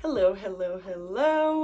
Hello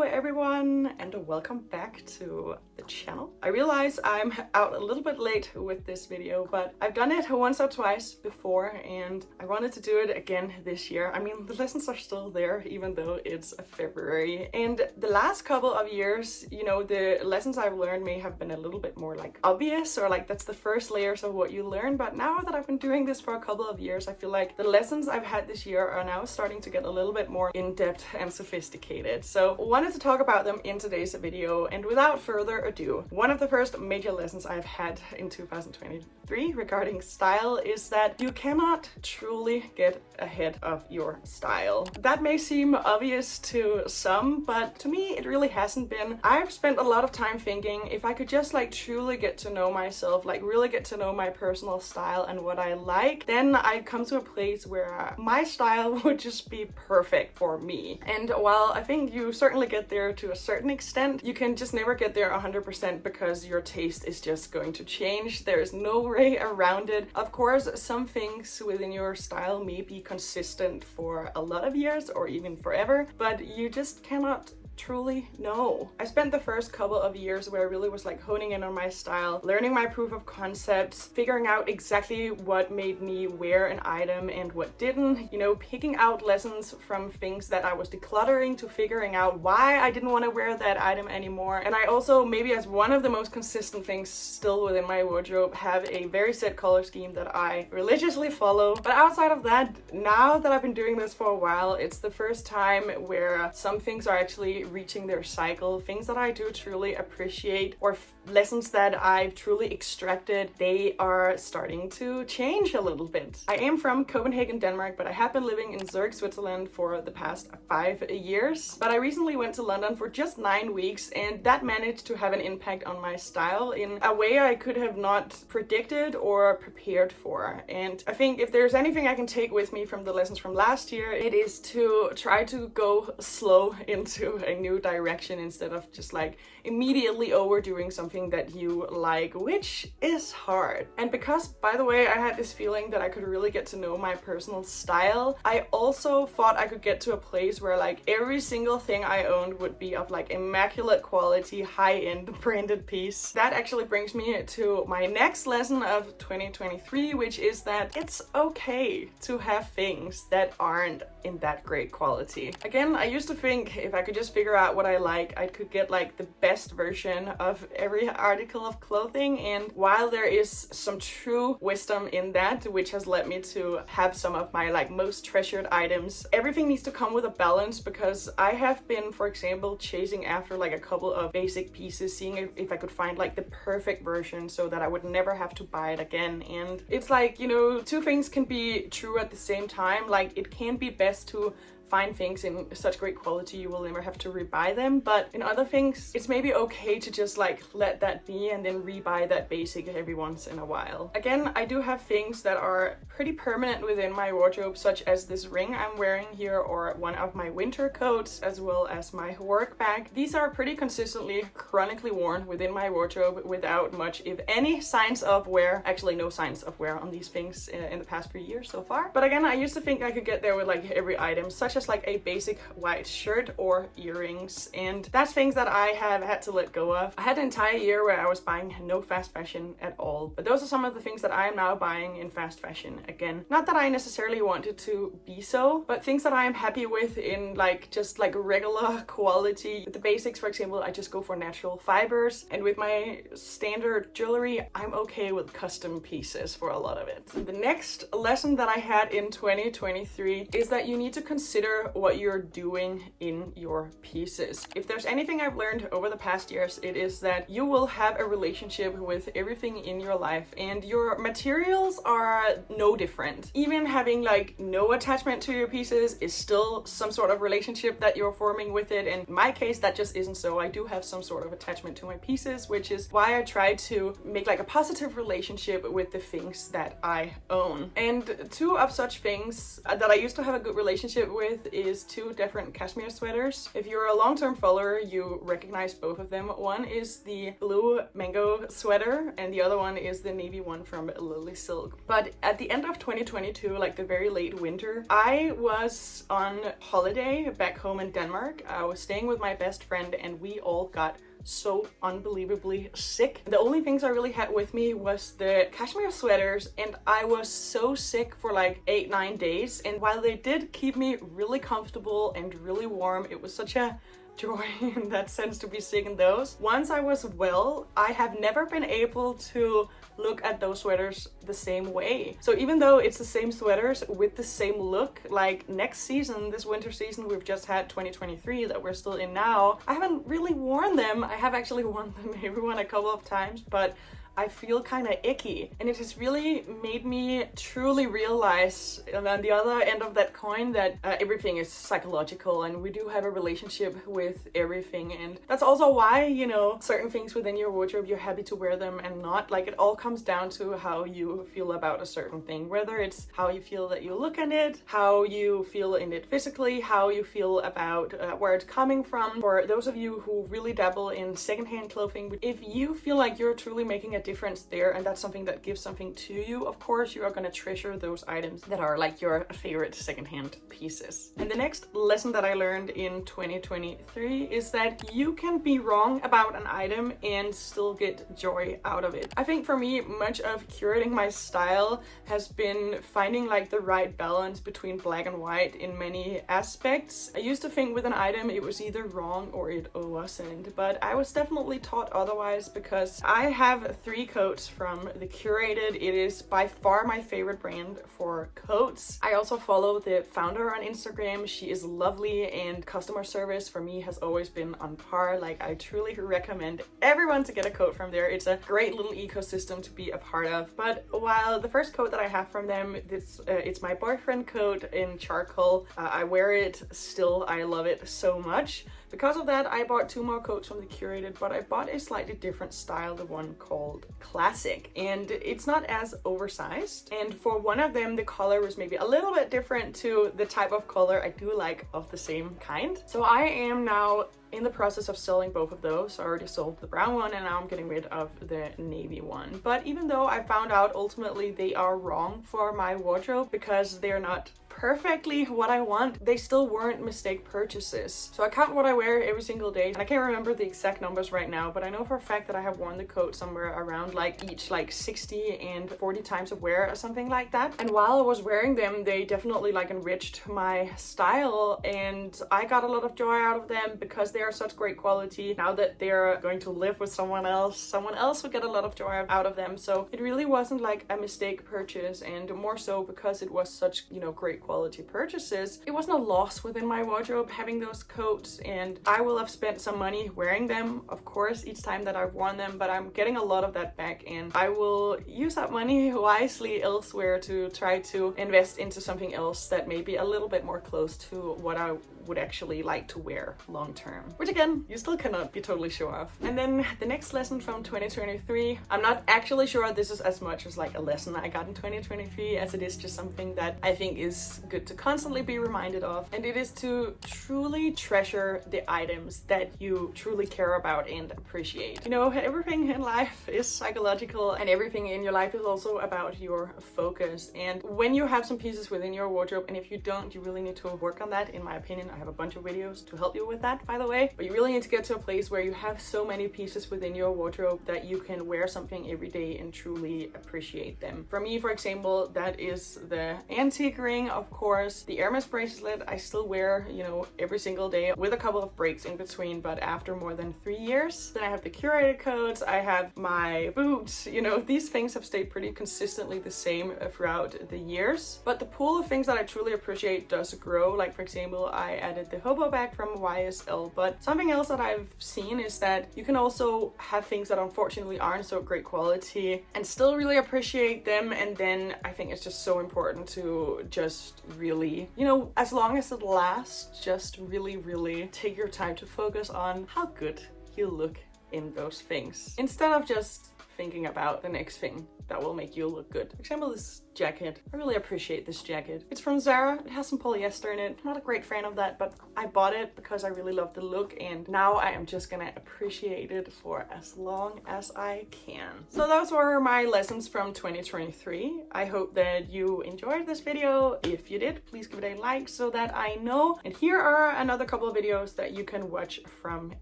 everyone, and welcome back to the channel. I realize I'm out a little bit late with this video, but I've done it once or twice before and I wanted to do it again this year. I mean, the lessons are still there even though it's February, and the last couple of years, you know, the lessons I've learned may have been a little bit more like obvious, or like that's the first layers of what you learn. But now that I've been doing this for a couple of years, I feel like the lessons I've had this year are now starting to get a little bit more in-depth and sophisticated. So wanted to talk about them in today's video, and without further ado, one of the first major lessons I've had in 2023 regarding style is that you cannot truly get ahead of your style. That may seem obvious to some, but to me it really hasn't been. I've spent a lot of time thinking if I could just like truly get to know myself, like really get to know my personal style and what I like, then I'd come to a place where my style would just be perfect for me. And while I think you certainly get there to a certain extent, you can just never get there 100% because your taste is just going to change. There's no way around it. Of course, some things within your style may be consistent for a lot of years or even forever, but you just cannot truly know. I spent the first couple of years where I really was like honing in on my style, learning my proof of concepts, figuring out exactly what made me wear an item and what didn't, you know, picking out lessons from things that I was decluttering to figuring out why I didn't want to wear that item anymore. And I also, maybe as one of the most consistent things still within my wardrobe, have a very set color scheme that I religiously follow. But outside of that, now that I've been doing this for a while, it's the first time where some things are actually reaching their cycle. Things that I do truly appreciate, or lessons that I've truly extracted, they are starting to change a little bit. I am from Copenhagen, Denmark, but I have been living in Zurich, Switzerland for the past 5 years. But I recently went to London for just 9 weeks, and that managed to have an impact on my style in a way I could have not predicted or prepared for. And I think if there's anything I can take with me from the lessons from last year, it is to try to go slow into a new direction instead of just like immediately overdoing something that you like, which is hard. And because, by the way, I had this feeling that I could really get to know my personal style, I also thought I could get to a place where like every single thing I owned would be of like immaculate quality, high-end branded piece. That actually brings me to my next lesson of 2023, which is that it's okay to have things that aren't in that great quality. Again, I used to think if I could just figure out what I like, I could get like the best version of every article of clothing. And while there is some true wisdom in that, which has led me to have some of my like most treasured items, everything needs to come with a balance, because I have been, for example, chasing after like a couple of basic pieces, seeing if I could find like the perfect version so that I would never have to buy it again. And it's like, you know, two things can be true at the same time. Like, it can be best to find things in such great quality you will never have to rebuy them, but in other things it's maybe okay to just like let that be and then rebuy that basic every once in a while. Again, I do have things that are pretty permanent within my wardrobe, such as this ring I'm wearing here, or one of my winter coats, as well as my work bag. These are pretty consistently chronically worn within my wardrobe without much, if any, signs of wear. Actually, no signs of wear on these things in the past few years so far. But again, I used to think I could get there with like every item, such as like a basic white shirt or earrings, and that's things that I have had to let go of. I had an entire year where I was buying no fast fashion at all, but those are some of the things that I am now buying in fast fashion again. Not that I necessarily wanted to be so, but things that I am happy with in like just like regular quality. With the basics, for example, I just go for natural fibers, and with my standard jewelry, I'm okay with custom pieces for a lot of it. The next lesson that I had in 2023 is that you need to consider what you're doing in your pieces. If there's anything I've learned over the past years, it is that you will have a relationship with everything in your life, and your materials are no different. Even having like no attachment to your pieces is still some sort of relationship that you're forming with it. And in my case, that just isn't so. I do have some sort of attachment to my pieces, which is why I try to make like a positive relationship with the things that I own. And two of such things that I used to have a good relationship with with is two different cashmere sweaters. If you're a long-term follower, you recognize both of them. One is the blue mango sweater and the other one is the navy one from Lily Silk. But at the end of 2022, like the very late winter, I was on holiday back home in Denmark. I was staying with my best friend and we all got so unbelievably sick. The only things I really had with me was the cashmere sweaters, and I was so sick for like 8-9 days. And while they did keep me really comfortable and really warm, it was such a joy in that sense to be sick in those. Once I was well, I have never been able to look at those sweaters the same way. So even though it's the same sweaters with the same look, like next season, this winter season we've just had 2023 that we're still in now, I haven't really worn them. I have actually worn them maybe one a couple of times, but I feel kind of icky, and it has really made me truly realize on the other end of that coin that everything is psychological and we do have a relationship with everything. And that's also why, you know, certain things within your wardrobe, you're happy to wear them and not. Like, it all comes down to how you feel about a certain thing, whether it's how you feel that you look at it, how you feel in it physically, how you feel about where it's coming from. For those of you who really dabble in secondhand clothing, if you feel like you're truly making a difference there and that's something that gives something to you, of course you are going to treasure those items that are like your favorite secondhand pieces. And the next lesson that I learned in 2023 is that you can be wrong about an item and still get joy out of it. I think for me, much of curating my style has been finding like the right balance between black and white in many aspects. I used to think with an item it was either wrong or it wasn't, but I was definitely taught otherwise because I have 3 coats from the Curated. It is by far my favorite brand for coats. I also follow the founder on Instagram. She is lovely and customer service for me has always been on par. Like, I truly recommend everyone to get a coat from there. It's a great little ecosystem to be a part of. But while the first coat that I have from them, it's my boyfriend coat in charcoal. I wear it still. I love it so much. Because of that, I bought 2 more coats from the Curated, but I bought a slightly different style, the one called Classic. And it's not as oversized. And for one of them, the color was maybe a little bit different to the type of color I do like of the same kind. So I am now in the process of selling both of those. I already sold the brown one and now I'm getting rid of the navy one. But even though I found out ultimately they are wrong for my wardrobe because they're not perfectly what I want, they still weren't mistake purchases. So I count what I wear every single day, and I can't remember the exact numbers right now, but I know for a fact that I have worn the coat somewhere around like each like 60 and 40 times of wear or something like that. And while I was wearing them, they definitely like enriched my style and I got a lot of joy out of them because they are such great quality. Now that they're going to live with someone else will get a lot of joy out of them. So it really wasn't like a mistake purchase, and more so because it was such, you know, great quality purchases. It wasn't a loss within my wardrobe having those coats, and I will have spent some money wearing them, of course, each time that I've worn them, but I'm getting a lot of that back and I will use that money wisely elsewhere to try to invest into something else that may be a little bit more close to what I would actually like to wear long term, which again, you still cannot be totally sure of. And then the next lesson from 2023, I'm not actually sure this is as much as like a lesson I got in 2023 as it is just something that I think is good to constantly be reminded of, and it is to truly treasure the items that you truly care about and appreciate. You know, everything in life is psychological and everything in your life is also about your focus. And when you have some pieces within your wardrobe, and if you don't, you really need to work on that, in my opinion. I have a bunch of videos to help you with that, by the way, but you really need to get to a place where you have so many pieces within your wardrobe that you can wear something every day and truly appreciate them. For me, for example, that is the antique ring, of course. The Hermes bracelet I still wear, you know, every single day with a couple of breaks in between, but after more than 3 years. Then I have the Curated coats, I have my boots, you know, these things have stayed pretty consistently the same throughout the years. But the pool of things that I truly appreciate does grow. Like, for example, I added the hobo bag from YSL, but something else that I've seen is that you can also have things that unfortunately aren't so great quality and still really appreciate them. And then I think it's just so important to just really, you know, as long as it lasts, just really take your time to focus on how good you look in those things, instead of just thinking about the next thing that will make you look good. For example, this jacket. I really appreciate this jacket. It's from Zara. It has some polyester in it. I'm not a great fan of that, but I bought it because I really love the look, and now I am just gonna appreciate it for as long as I can. So those were my lessons from 2023. I hope that you enjoyed this video. If you did, please give it a like so that I know. And here are another couple of videos that you can watch from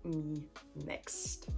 me next.